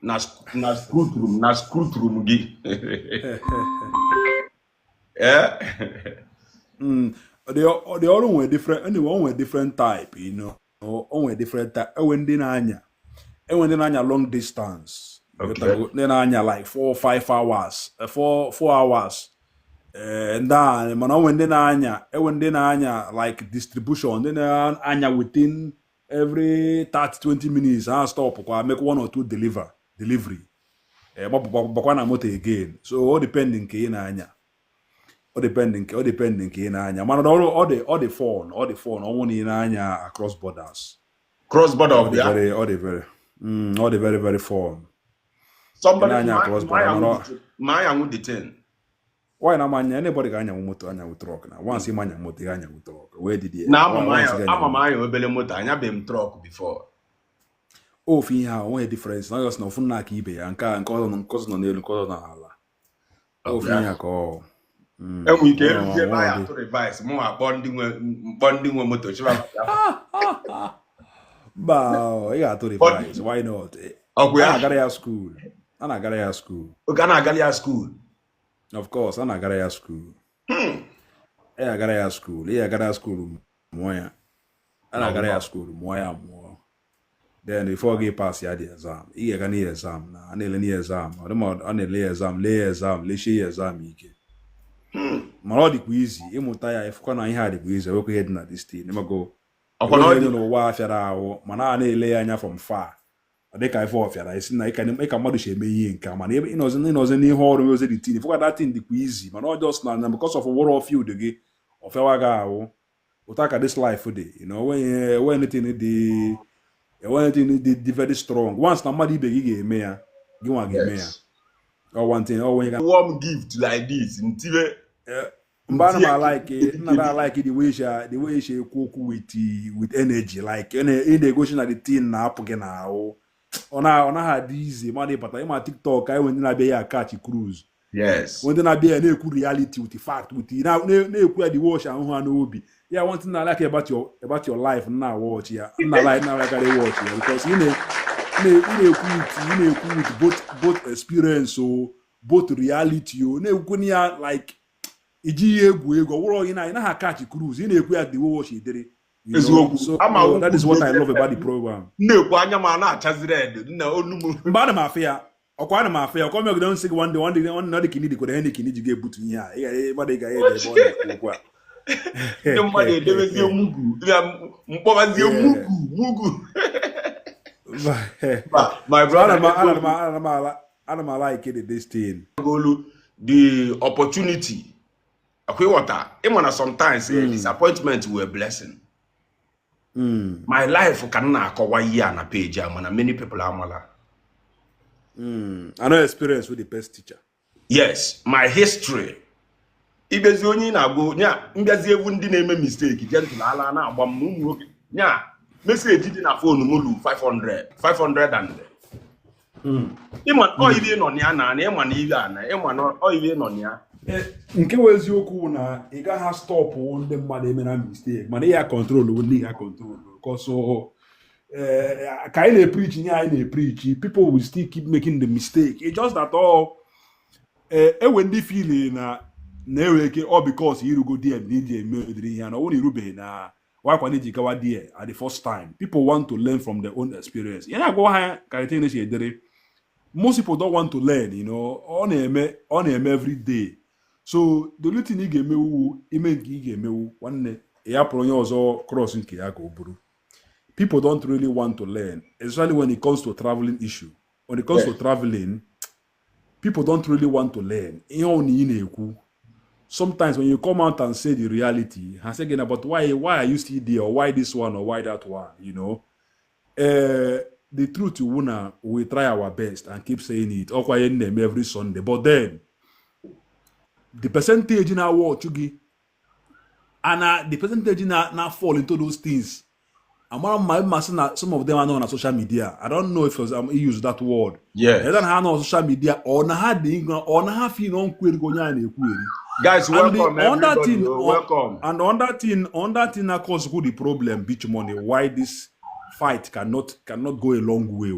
na scrutrum gị. The other one different. Anyway, one different type, you know. One different type. When they nanya long distance. Okay. Then nanya like 4 or 5 hours. 4 hours. And then when they nanya like distribution. Then nanya within every 30-20 minutes. I stop. I make 1 or 2 delivery. But motor again. So all depending ke nanya. All depending ke nanya. Man, all the phone, only nanya across borders. Cross border, All the very phone. Somebody across border. My detain. Why na manya? Anybody can anya motor, anya truck na. Once you manya motor, anya truck. Where did he? Now I'm my obele motor. Anya been truck before. Oh, fiha, one difference. Not just no phone na kibe. Anka cause no nelu, cause na hala. Oh, fiha ko. And we can get by to revise more bonding motor. Bah, you got to revise. Why not? Okay, I got school. I got school. Galia school. Of course, I got school. I got school. I got school. Moya. I got school. Moya more. Then before you pass the exam, you can exam na. Any exam. I lay exam. Lay exam. Malodi easy. Imutaya if kuna ihe adi easy. We go head na this thing. Never go. Okono no wa fiara wo. Mana na ele anya from far. They can for fiara. I see na make a madu she me yin ka. Man, you know ni hall we the thing. For that thing the easy. Man, not just now because of a war of you the of waga wo. Utaka this life for day. You know when anything the very strong. Once na madu be give me ya. Give one give me ya. Or one thing. Or when you can warm gift like this. But I like it. I like it the way she cook with energy. Like in the negotiation at the thing na again now. Ona had easy money, but I'm TikTok. I went in a be a catch cruise. Yes. When then I be a reality with the fact with the now the wash and who be. Yeah, one thing I like about your life now watch here. Not like now like I watch here because you both experience so both reality you like iji egwu wuro you na catch cruise you na-ekwu at the watch idere. So that is what I love about the program. Na-ekwu anya ma na achazi red na onumu. Mgbe ana m afia ọkwa ana m afia ọkwa me don say one day not the kini dikoda any kini jige butu ihe a mmadụ ga ede ebe ọ ndị mmadụ edebezie mugu mkpọbazie mugu. My brother I'm like this thing. The opportunity. Okay, water. Sometimes disappointment will a blessing. My life cannot cover year na page. Many people are mala. I know experience with the best teacher. Yes, my history. Ibezi onye na go nya mbiazi ewu ndị na-eme mistake gentle ala na agba m nwoke nya message dị na phone mulu 500 and ịma oyibe nọ nya na ịma na ibe ana ịma na oyibe nọ nya nke wụ eziokwu na ị gaghị stop ndị mmadụ eme na mistake mana ya control ndị ga control because ka anyị na-preach nye anyị na-preach people will still keep making the mistake. It's just that all ewe ndị feeling na na-enwe ike all because irugo DM n'iji eme udiri ihe na ọ wụrụ irubeghị na wakwa n'iji gawa there at the first time. People want to learn from their own experience. Ya na-agwa ha ka ite na-eche edere. Most people don't want to learn, you know. Ọ na-eme every day. So the only thing ị ga-emewu ime nke ị ga-emewu nwanne ya pụrụ onye ọzọ cross nke ya ka o buru. People don't really want to learn, especially when it comes to traveling issue. When it comes to traveling, people don't really want to learn. Ihe ọ na ị na-ekwu. Sometimes when you come out and say the reality, I say again about why are you still there, or why this one, or why that one, you know. The truth, we try our best and keep saying it every Sunday. But then, the percentage in our watch, and the percentage now fall into those things. Some of them are not on social media. I don't know if he used that word. Yeah. They don't have on social media or not guys, welcome everybody. Welcome. And on that thing, that causes the problem, beach money. Why this fight cannot go a long way.